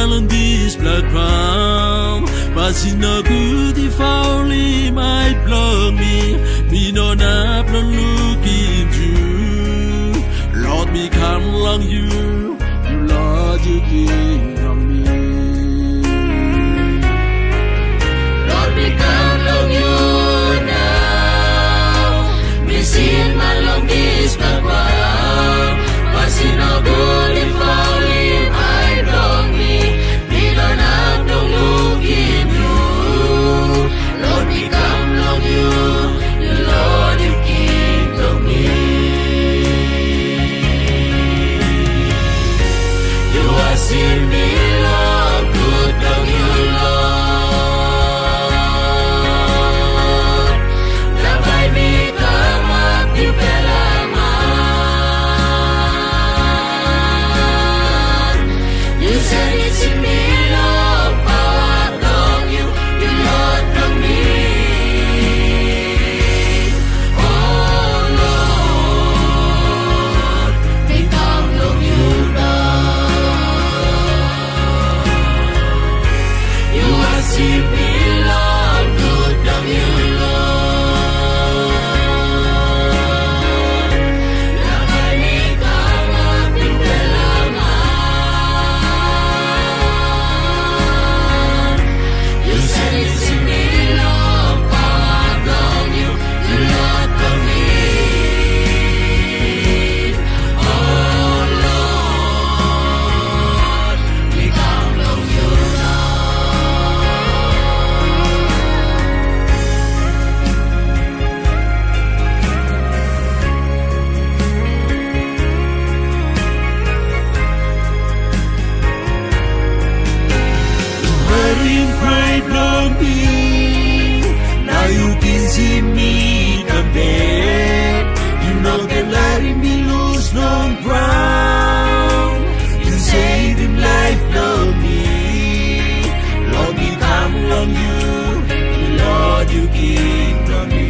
On this blood ground, but see no good if only might blow me no not looking you. Lord, me come along you Lord, you king from me. Lord, me come along you now. Me seen my long this blood ground, but see no good if only might blow me. See me, Lord, good of you, Lord. Dabei mi kamak di pelaman. You said it's in me, Lord, power of you, Lord, of me. Oh, Lord, become of you, Lord. See me, Lord, good of you, Lord. Dabei mi kamak di pelaman. You said it's in me, Lord, power of you, Lord, of me. Oh, Lord, become of you, Lord. Pride from me. Now you can see me come back. You know that letting me lose no ground. You save him life from me. Lord, me come on you. Lord, you king from me.